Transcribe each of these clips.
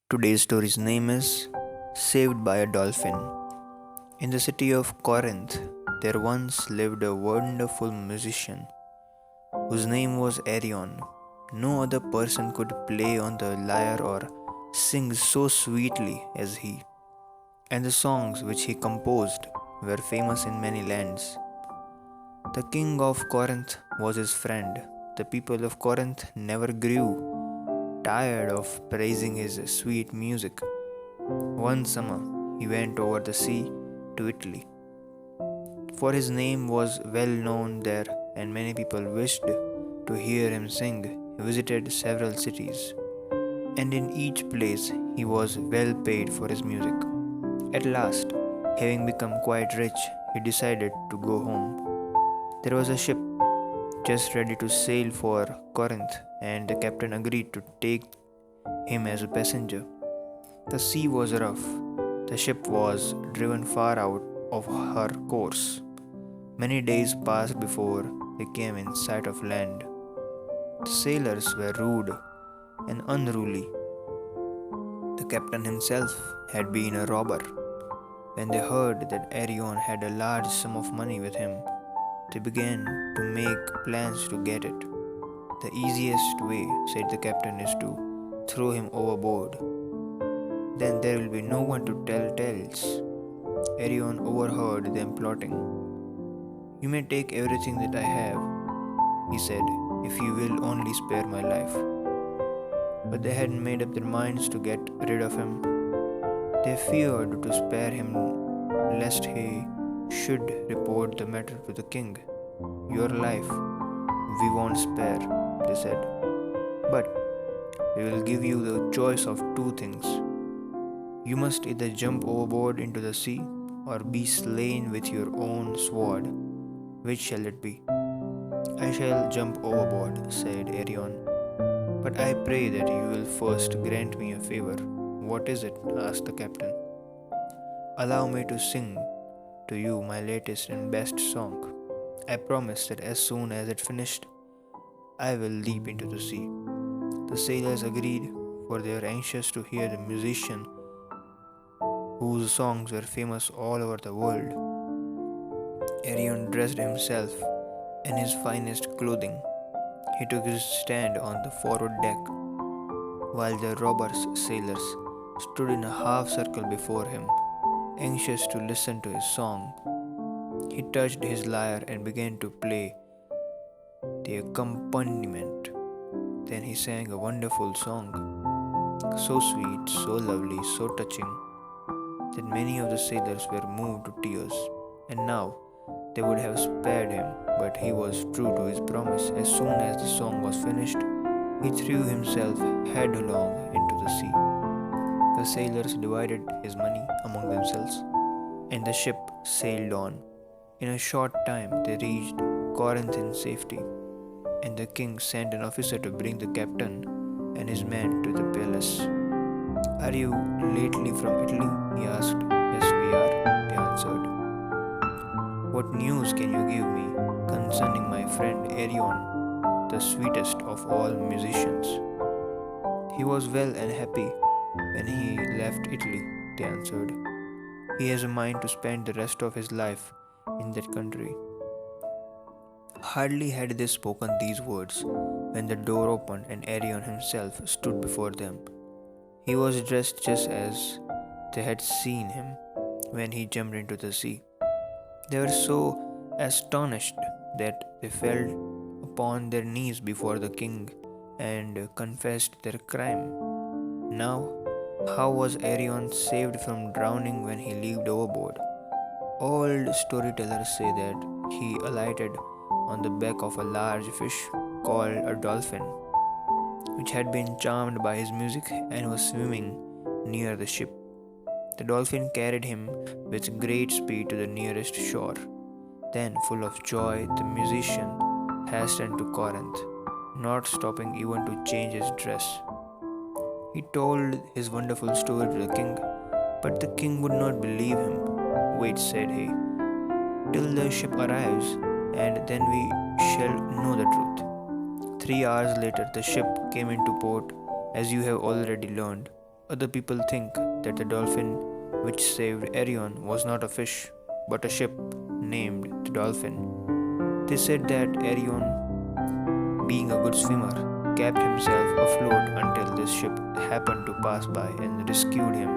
Today's story's name is Saved by a Dolphin. In the city of Corinth, there once lived a wonderful musician whose name was Arion. No other person could play on the lyre or sing so sweetly as he, and the songs which he composed were famous in many lands. The king of Corinth was his friend. The people of Corinth never grew tired of praising his sweet music. One summer, he went over the sea to Italy, for his name was well known there, and many people wished to hear him sing. He visited several cities, and in each place he was well paid for his music. At last, having become quite rich, he decided to go home. There was a ship just ready to sail for Corinth, and the captain agreed to take him as a passenger. The sea was rough. The ship was driven far out of her course. Many days passed before they came in sight of land. The sailors were rude and unruly. The captain himself had been a robber. When they heard that Arion had a large sum of money with him, they began to make plans to get it. The easiest way, said the captain, is to throw him overboard. Then there will be no one to tell tales. Arion overheard them plotting. You may take everything that I have, he said, if you will only spare my life. But they hadn't made up their minds to get rid of him. They feared to spare him lest he should report the matter to the king. Your life we won't spare, they said, but we will give you the choice of two things. You must either jump overboard into the sea or be slain with your own sword. Which shall it be? I shall jump overboard, said Arion. But I pray that you will first grant me a favor. What is it? Asked the captain. Allow me to sing to you my latest and best song. I promise that as soon as it finished, I will leap into the sea. The sailors agreed, for they were anxious to hear the musician whose songs were famous all over the world. Arion dressed himself in his finest clothing. He took his stand on the forward deck, while the robbers' sailors stood in a half circle before him, anxious to listen to his song. He touched his lyre and began to play the accompaniment. Then he sang a wonderful song, so sweet, so lovely, so touching, that many of the sailors were moved to tears. And now they would have spared him, but he was true to his promise. As soon as the song was finished, he threw himself headlong into the sea. The sailors divided his money among themselves, and the ship sailed on. In a short time, they reached Corinth in safety, and the king sent an officer to bring the captain and his men to the palace. Are you lately from Italy? He asked. Yes, we are, they answered. What news can you give me concerning my friend Arion, the sweetest of all musicians? He was well and happy when he left Italy, they answered. He has a mind to spend the rest of his life in that country. Hardly had they spoken these words when the door opened and Arion himself stood before them. He was dressed just as they had seen him when he jumped into the sea. They were so astonished that they fell upon their knees before the king and confessed their crime. Now, how was Arion saved from drowning when he leaped overboard? Old storytellers say that he alighted on the back of a large fish called a dolphin, which had been charmed by his music and was swimming near the ship. The dolphin carried him with great speed to the nearest shore. Then, full of joy, the musician hastened to Corinth, not stopping even to change his dress. He told his wonderful story to the king, but the king would not believe him. Wait, said he, till the ship arrives, and then we shall know the truth. 3 hours later, the ship came into port, as you have already learned. Other people think that the dolphin which saved Arion was not a fish, but a ship named the Dolphin. They said that Arion, being a good swimmer, kept himself afloat until this ship happened to pass by and rescued him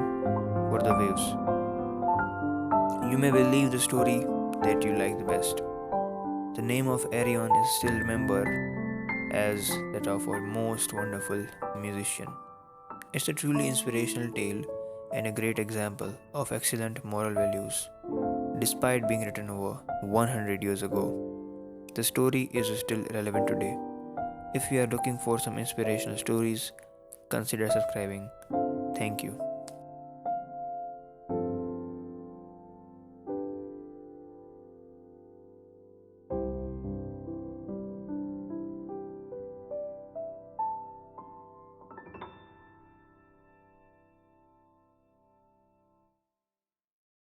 for the waves. You may believe the story that you like the best. The name of Arion is still remembered as that of our most wonderful musician. It's a truly inspirational tale and a great example of excellent moral values. Despite being written over 100 years ago, the story is still relevant today. If you are looking for some inspirational stories, consider subscribing. Thank you.